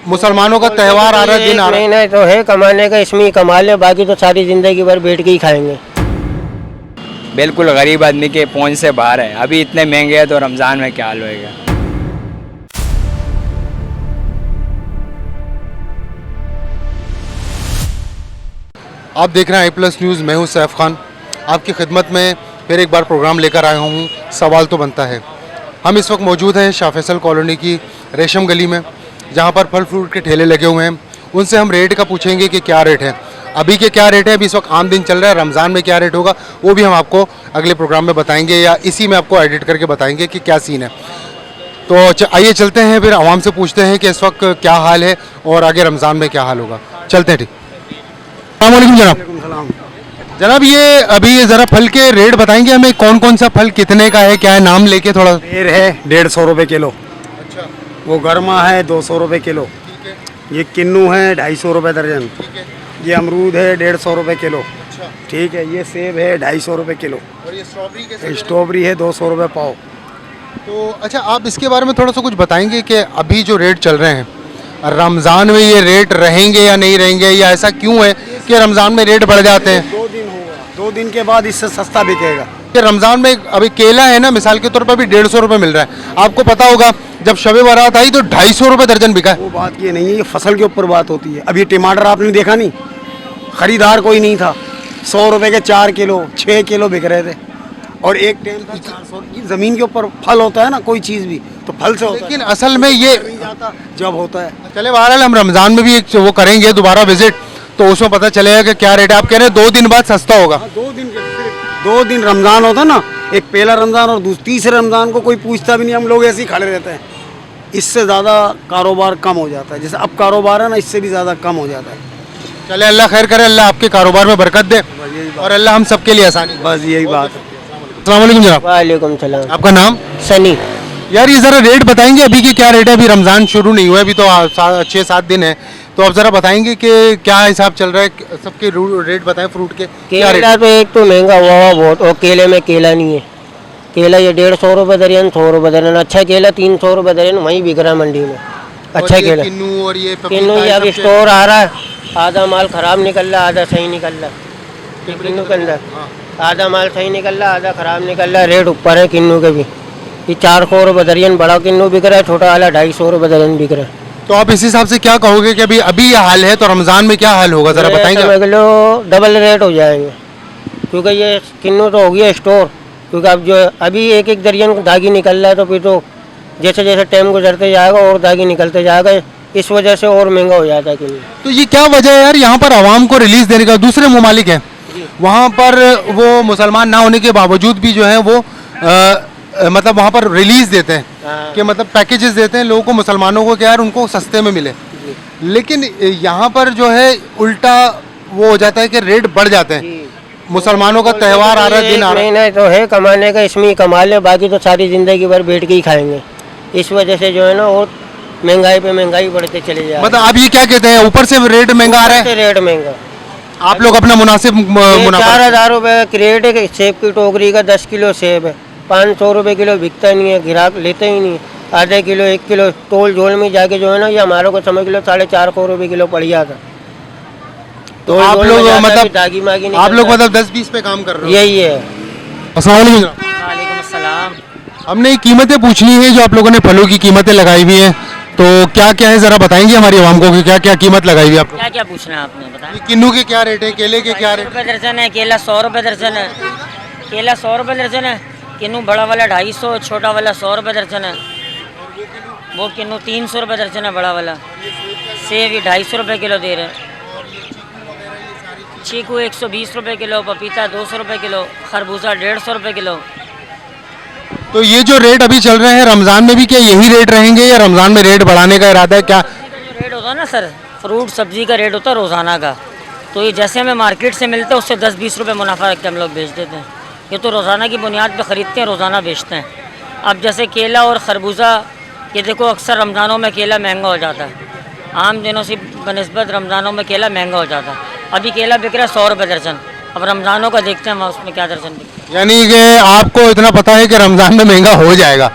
मुसलमानों का त्यौहार आ रहा है, दिन आ रहा है। महीना तो है कमाने का, इसमें ही कमा ले, बाकी तो सारी जिंदगी भर बैठ के ही खाएंगे। बिल्कुल गरीब आदमी के पहुंच से बाहर है। अभी इतने महंगे हैं तो रमज़ान में क्या हाल होएगा। आप देख रहे हैं आई+ न्यूज़। मैं हूं सैफ खान, आपकी खिदमत में फिर एक बार प्रोग्राम लेकर आया हूं। सवाल तो बनता है। हम इस वक्त मौजूद हैं शाह फैसल कॉलोनी की रेशम गली में, जहां पर फल फ्रूट के ठेले लगे हुए हैं। उनसे हम रेट का पूछेंगे कि क्या रेट है, अभी के क्या रेट है, अभी इस वक्त आम दिन चल रहा है, रमज़ान में क्या रेट होगा वो भी हम आपको अगले प्रोग्राम में बताएंगे, या इसी में आपको एडिट करके बताएंगे कि क्या सीन है। तो आइए चलते हैं, फिर आवाम से पूछते हैं कि इस वक्त क्या हाल है और आगे रमज़ान में क्या हाल होगा। चलते हैं। ठीक, अस्सलाम जनाब। जनाब ये अभी ज़रा फल के रेट बताएंगे हमें, कौन कौन सा फल कितने का है, क्या है, नाम लेके थोड़ा। बेर है 150 रुपये किलो। अच्छा, वो गर्मा है 200 रुपये किलो। ठीक है, ये किन्नू है 250 रुपये दर्जन। ठीक है। ये अमरूद है 150 रुपये किलो। अच्छा, ठीक है। ये सेब है 250 रुपये किलो। और ये स्ट्रॉबेरी कैसे? स्ट्रॉबेरी है 200 रुपये पाव। तो अच्छा, आप इसके बारे में थोड़ा सा कुछ बताएंगे कि अभी जो रेट चल रहे हैं रमज़ान में, ये रेट रहेंगे या नहीं रहेंगे, या ऐसा क्यों है कि रमज़ान में रेट बढ़ जाते हैं? 2 दिन होगा, 2 दिन के बाद इससे सस्ता बिकेगा। कि रमज़ान में अभी केला है ना, मिसाल के तौर पर अभी 150 रुपये मिल रहा है। आपको पता होगा जब शब बारात आई तो 250 रुपये दर्जन बिका है। वो बात ये नहीं है, ये फसल के ऊपर बात होती है। अभी टमाटर आपने देखा नहीं, खरीदार कोई नहीं था। 100 रुपये के 4 किलो 6 किलो बिक रहे थे, और एक टाइम था 400। ज़मीन के ऊपर फल होता है ना, कोई चीज़ भी तो फल से होता है। लेकिन असल में ये नहीं जाता जब होता है। चले, बहरहाल हम रमज़ान में भी एक वो करेंगे दोबारा विजिट, तो उसमें पता चलेगा कि क्या रेट है। आप कह रहे हैं 2 दिन बाद सस्ता होगा। 2 दिन रमज़ान होता ना, एक पहला रमज़ान और तीसरे रमज़ान को कोई पूछता भी नहीं, हम लोग ऐसे ही खड़े रहते हैं। इससे ज़्यादा कारोबार कम हो जाता है। जैसे अब कारोबार है ना, इससे भी ज़्यादा कम हो जाता है। चले, अल्लाह खैर करे, अल्लाह आपके कारोबार में बरकत दे और अल्लाह हम सबके लिए आसानी दे। बस यही बात है। अस्सलाम वालेकुम जनाब। वालेकुम सलाम। आपका नाम? सनी। यार ये ज़रा रेट बताएंगे अभी के क्या रेट है? अभी रमज़ान शुरू नहीं हुआ है, अभी तो 6-7 दिन है, तो आप ज़रा बताएंगे कि क्या हिसाब चल रहा है, सबके रेट बताएं फ्रूट के क्या रेट? केला तो एक तो महंगा हुआ हुआ बहुत, और केले में केला नहीं है। केला ये 150 रुपये दर्जन, 100 रुपये दर्जन। अच्छा केला 300 रुपये दर्जन वहीं बिक रहा है मंडी में। अच्छा केला किन्नू और ये किन्नू ये अब स्टोर आ रहा है, आधा माल ख़राब निकल रहा, आधा सही निकल रहा। किन्नू के अंदर आधा माल सही निकल रहा, आधा ख़राब निकल रहा। रेट ऊपर है किन्नू के भी। ये 400 रुपये दर्जन बड़ा किन्नू बिक रहा है, छोटा वाला 250 रुपये दर्जन बिक रहा है। तो आप इस हिसाब से क्या कहोगे कि अभी ये हाल है तो रमज़ान में क्या हाल होगा, ज़रा बताएंगे? समझ लो डबल रेट हो जाएंगे, क्योंकि ये किन्नू तो हो गया स्टोर। क्योंकि अब जो अभी एक एक दर्जन दागी निकल रहा है, तो फिर तो जैसे जैसे टाइम गुजरते जाएगा और दागी निकलते जाएगा, इस वजह से और महंगा हो जाता है किन्नू। तो ये क्या वजह है यार, यहाँ पर आवाम को रिलीज देने का? दूसरे ममालिक हैं वहाँ पर, वो मुसलमान ना होने के बावजूद भी जो है वो मतलब वहाँ पर रिलीज देते हैं कि मतलब पैकेजेस देते हैं लोगों को, मुसलमानों को, क्या यार उनको सस्ते में मिले। लेकिन यहाँ पर जो है उल्टा वो हो जाता है कि रेट बढ़ जाते हैं। मुसलमानों का त्यौहार आ रहा है, दिन आ रहा है। महीना तो है कमाने का, इसमें ही कमा ले, बाकी तो सारी जिंदगी भर बैठ के ही खाएंगे। इस वजह से जो है ना, और महंगाई पे महंगाई बढ़ते चले जाए। मतलब आप ये क्या कहते हैं, ऊपर से रेट महंगा आ रहा है, रेट महंगा। आप लोग अपना मुनासिब मुनाफा? 4000 रुपये क्रेट है सेब की टोकरी का, 10 किलो सेब है 500 रुपये किलो, बिकता नहीं है, ग्राहक लेते ही नहीं। आधे किलो 1 किलो तोल झोल में जाके जो है ना, ये हमारे को समझ लो 450 रुपये किलो पड़ जाता। तो आप लोग मतलब दागी मागी आप लोग मतलब 10-20 पे काम कर रहे हो? यही है। अस्सलाम वालेकुम जनाब। वालेकुम अस्सलाम। हमने कीमतें पूछनी है, जो आप लोगों ने फलों की कीमतें लगाई हुई हैं, तो क्या क्या है ज़रा बताएंगे हमारी आवाम को कि क्या क्या कीमत लगाई हुई है आप लोग? क्या क्या पूछना है आपने, बताएं। किन्नू के क्या रेट है, केले के क्या रेट? 250 रुपये दर्जन है केला, 100 रुपये दर्जन है केला, 100 रुपये दर्जन है। किन्नू बड़ा वाला 250, छोटा वाला 100 रुपये दर्जन है। वो किन्नू 300 रुपये दर्जन है बड़ा वाला। सेब ये 250 रुपये किलो दे रहे हैं। चीकू 120 रुपये किलो, पपीता 200 रुपये किलो, खरबूजा 150 रुपये किलो। तो ये जो रेट अभी चल रहे हैं रमज़ान में भी क्या यही रेट रहेंगे, या रमज़ान में रेट बढ़ाने का इरादा है क्या? जो रेट होता है ना सर, फ्रूट सब्जी का रेट होता है रोज़ाना का, तो ये जैसे हमें मार्केट से मिलता है उससे 10-20 रुपये मुनाफा रख के हम लोग बेच देते हैं। ये तो रोज़ाना की बुनियाद पे ख़रीदते हैं, रोज़ाना बेचते हैं। अब जैसे केला और खरबूजा, ये देखो अक्सर रमज़ानों में केला महंगा हो जाता है, आम दिनों से बनिस्बत रमज़ानों में केला महंगा हो जाता है। अभी केला बिक रहा है 100 रुपये दर्जन, अब रमज़ानों का देखते हैं हम उसमें क्या दर्जन बिकता है। यानी कि आपको इतना पता है कि रमज़ान में महंगा हो जाएगा?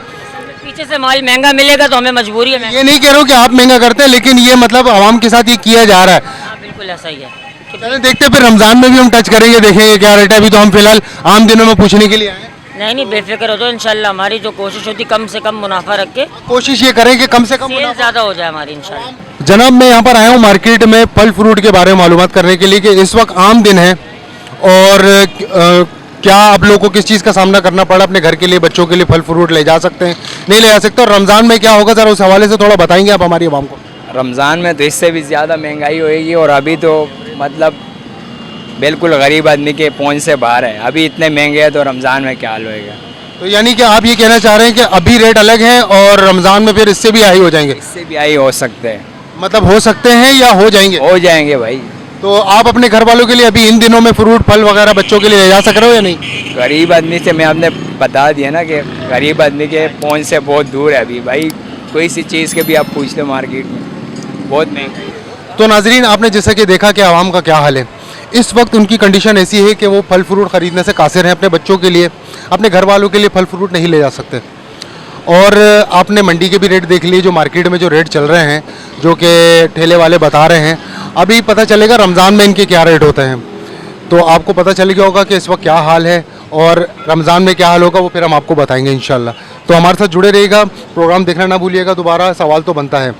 नीचे से माल महंगा मिलेगा तो हमें मजबूरी है ये नहीं कह रहा हूँ कि आप महंगा करते हैं, लेकिन ये मतलब आवाम के साथ ये किया जा रहा है। हाँ बिल्कुल ऐसा ही है चलें देखते हैं, फिर रमजान में भी हम टच करेंगे, देखेंगे क्या रेट है। अभी तो हम फिलहाल आम दिनों में पूछने के लिए आए हैं। नहीं बेफिक्र हो तो इंशाल्लाह हमारी जो कोशिश होती कम से कम मुनाफा रख के कोशिश ये करें कि कम से कम सेल ज़्यादा हो जाए हमारी इंशाल्लाह। जनाब मैं यहाँ पर आया हूँ मार्केट में फल फ्रूट के बारे में मालूमात करने के लिए कि इस वक्त आम दिन है और क्या आप लोगों को किस चीज़ का सामना करना पड़ा, अपने घर के लिए बच्चों के लिए फल फ्रूट ले जा सकते हैं नहीं ले जा सकते, और रमज़ान में क्या होगा ज़रा उस हवाले से थोड़ा बताएंगे आप हमारी आवाम को। रमज़ान में तो इससे भी ज़्यादा महंगाई होएगी और अभी तो मतलब बिल्कुल गरीब आदमी के पहुंच से बाहर है। अभी इतने महंगे हैं तो रमज़ान में क्या हाल होएगा। तो यानी कि आप ये कहना चाह रहे हैं कि अभी रेट अलग है और रमज़ान में फिर इससे भी हाई हो जाएंगे, इससे भी आई हो सकते हैं, मतलब हो सकते हैं या हो जाएंगे? हो जाएंगे भाई। तो आप अपने घर वालों के लिए अभी इन दिनों में फ्रूट फल वगैरह बच्चों के लिए ले जा सक रहे हो या नहीं? गरीब आदमी से मैं आपने बता दिया ना कि गरीब आदमी के पहुंच से बहुत दूर है अभी भाई। कोई सी चीज़ के भी आप पूछ लो मार्केट में बहुत महंगी। तो नाजरीन आपने जैसा कि देखा कि आवाम का क्या हाल है, इस वक्त उनकी कंडीशन ऐसी है कि वो फल फ्रूट ख़रीदने से कासिर हैं, अपने बच्चों के लिए अपने घर वालों के लिए फल फ्रूट नहीं ले जा सकते। और आपने मंडी के भी रेट देख लिए, जो मार्केट में जो रेट चल रहे हैं, जो कि ठेले वाले बता रहे हैं। अभी पता चलेगा रमज़ान में इनके क्या रेट होते हैं, तो आपको पता चल गया होगा कि इस वक्त क्या हाल है और रमज़ान में क्या हाल होगा, वो फिर हम आपको बताएंगे इंशाल्लाह। तो हमारे साथ जुड़े रहिएगा, प्रोग्राम देखना ना भूलिएगा। दोबारा सवाल तो बनता है।